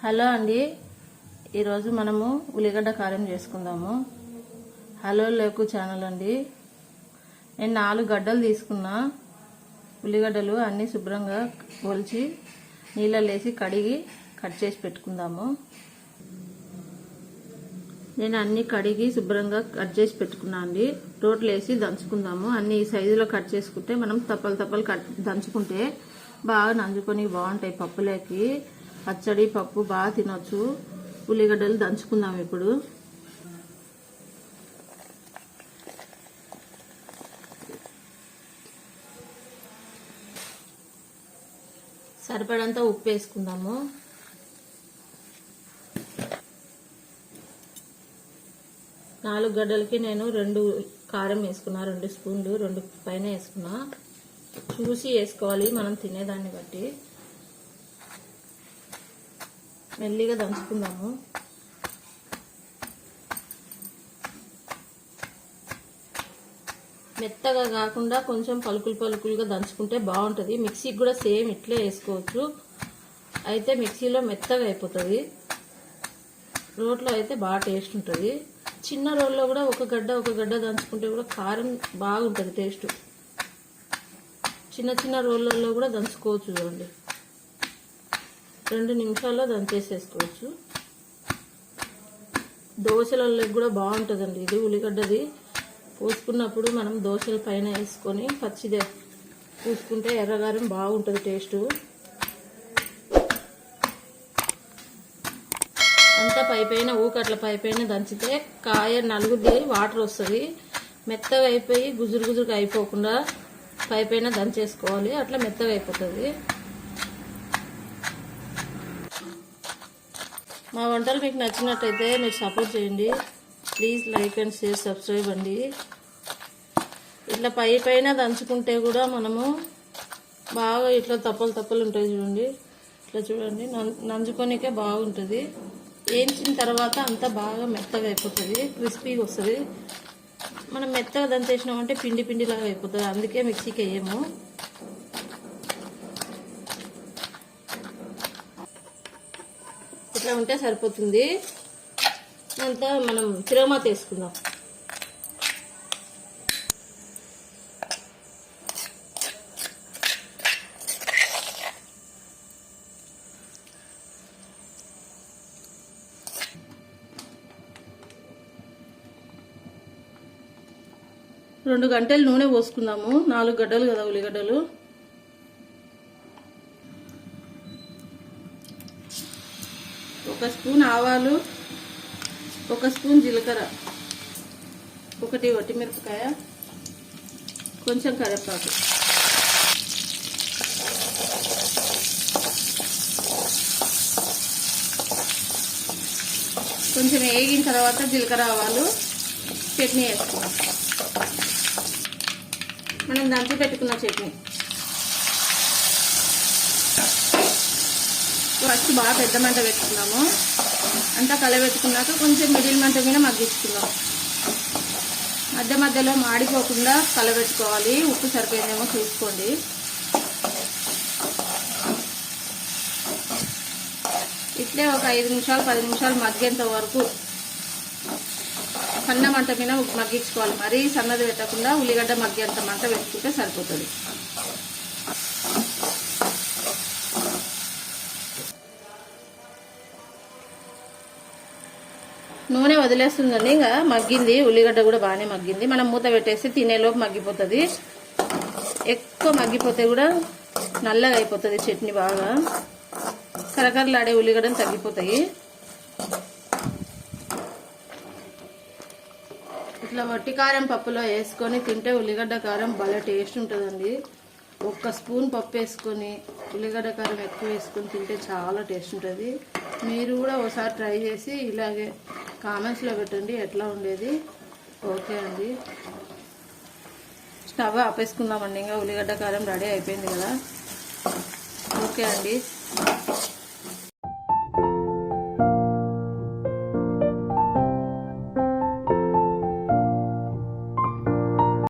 Hello అండి, ఈరోజు మనము ఉల్లిగడ్డ కారం చేసుకుందాము. హలో లేకు ఛానల్ అండి. నేను 4 గడ్డలు తీసుకున్నా. ఉల్లిగడ్డలు అన్నీ శుభ్రంగా ఒలిచి నీళ్ళలో వేసి కడిగి కట్ చేసి పెట్టుకుందాము. నేను అన్నీ కడిగి శుభ్రంగా కట్ చేసి పెట్టుకున్నా అండి. రోట్లో వేసి దంచుకుందాము. అన్ని ఈ సైజులో కట్ చేసుకుంటే మనం తప్పలు దంచుకుంటే బాగా నంజుకొని బాగుంటాయి. పప్పులోకి పచ్చడి పప్పు బాగా తినొచ్చు. ఉల్లిగడ్డలు దంచుకుందాం. ఇప్పుడు సరిపడంత ఉప్పు వేసుకుందాము. నాలుగు గడ్డలకి నేను 2 కారం వేసుకున్నా. 2 స్పూన్లు 2 పైన వేసుకున్నా. చూసి వేసుకోవాలి మనం తినేదాన్ని బట్టి. మెల్లిగా దంచుకుందాము. మెత్తగా కాకుండా కొంచెం పలుకులుగా దంచుకుంటే బాగుంటుంది. మిక్సీకి కూడా సేమ్ ఇట్లే వేసుకోవచ్చు. అయితే మిక్సీలో మెత్తగా అయిపోతుంది. రోట్లో అయితే బాగా టేస్ట్ ఉంటుంది. చిన్న రోల్లో కూడా ఒక గడ్డ దంచుకుంటే కూడా కారం బాగుంటుంది టేస్ట్. చిన్న రోళ్ళల్లో కూడా దంచుకోవచ్చు. చూడండి, 2 నిమిషాల్లో దంచేసేసుకోవచ్చు. దోశలలోకి కూడా బాగుంటుందండి ఇది. ఉల్లిగడ్డది పోసుకున్నప్పుడు మనం దోశల పైన వేసుకొని పచ్చిదే పూసుకుంటే ఎర్రగారం బాగుంటుంది టేస్ట్. అంతా పైపైన ఊకట్ల పైపైన దంచితే కాయ నలుగుది వాటర్ వస్తుంది. మెత్తగా అయిపోయి గుజురుగా అయిపోకుండా పైపైన దంచేసుకోవాలి. అట్లా మెత్తగా అయిపోతుంది. మా వంటలు మీకు నచ్చినట్టయితే మీరు సపోర్ట్ చేయండి. Please like and share, subscribe అండి. ఇట్లా పైన దంచుకుంటే కూడా మనము బాగా ఇట్లా తప్పలు ఉంటాయి. చూడండి, ఇట్లా చూడండి, నంజుకొనికే బాగుంటుంది. వేయించిన తర్వాత అంతా బాగా మెత్తగా అయిపోతుంది, క్రిస్పీగా వస్తుంది. మనం మెత్తగా దంచేసినామంటే పిండిలాగా అయిపోతుంది. అందుకే మిక్సీకి వేయము. ఇట్లా ఉంటే సరిపోతుంది. అంతా మనం తిరగమాత వేసుకుందాం. రెండు గంటలు నూనె పోసుకుందాము. 4 గడ్డలు కదా ఉల్లిగడ్డలు. ఒక స్పూన్ ఆవాలు, 1 స్పూన్ జీలకర్ర, 1 వట్టిమిరపకాయ, కొంచెం కరివేపాకు, కొంచెం వేగిన తర్వాత జీలకర్ర ఆవాలు చట్నీ వేసుకున్నాం. మనం దంచి పెట్టుకున్న చట్నీ ఫస్ట్ బాగా పెద్ద మంట పెట్టుకున్నాము. అంతా కలబెట్టుకున్నాక కొంచెం మిడిల్ మంట మీద మగ్గించుకున్నాం. మధ్యలో మాడిపోకుండా కలబెట్టుకోవాలి. ఉప్పు సరిపోయిందేమో చూసుకోండి. ఇట్లే ఒక 5 నిమిషాలు 10 నిమిషాలు మగ్గేంత వరకు సన్న మంట మీద మగ్గించుకోవాలి. మరీ సన్నది పెట్టకుండా ఉల్లిగడ్డ మగ్గేంత మంట పెట్టుకుంటే సరిపోతుంది. నూనె వదిలేస్తుందండి. ఇంకా మగ్గింది. ఉల్లిగడ్డ కూడా బాగానే మగ్గింది. మనం మూత పెట్టేసి తినేలోపు మగ్గిపోతుంది. ఎక్కువ మగ్గిపోతే కూడా నల్లగా అయిపోతుంది చట్నీ. బాగా కరకరలాడే ఉల్లిగడ్డలు తగ్గిపోతాయి. ఇట్లా వట్టి కారం పప్పులో వేసుకొని తింటే ఉల్లిగడ్డ కారం భలే టేస్ట్ ఉంటుందండి. 1 స్పూన్ పప్పు వేసుకొని ఉల్లిగడ్డ కారం ఎక్కువ వేసుకొని తింటే చాలా టేస్ట్ ఉంటుంది. మీరు కూడా ఒకసారి ట్రై చేసి ఇలాగే కామెంట్స్లో పెట్టండి ఎట్లా ఉండేది. ఓకే అండి, స్టవ్ ఆపేసుకుందామండి. ఇంకా ఉల్లిగడ్డ కారం రెడీ అయిపోయింది కదా. ఓకే అండి.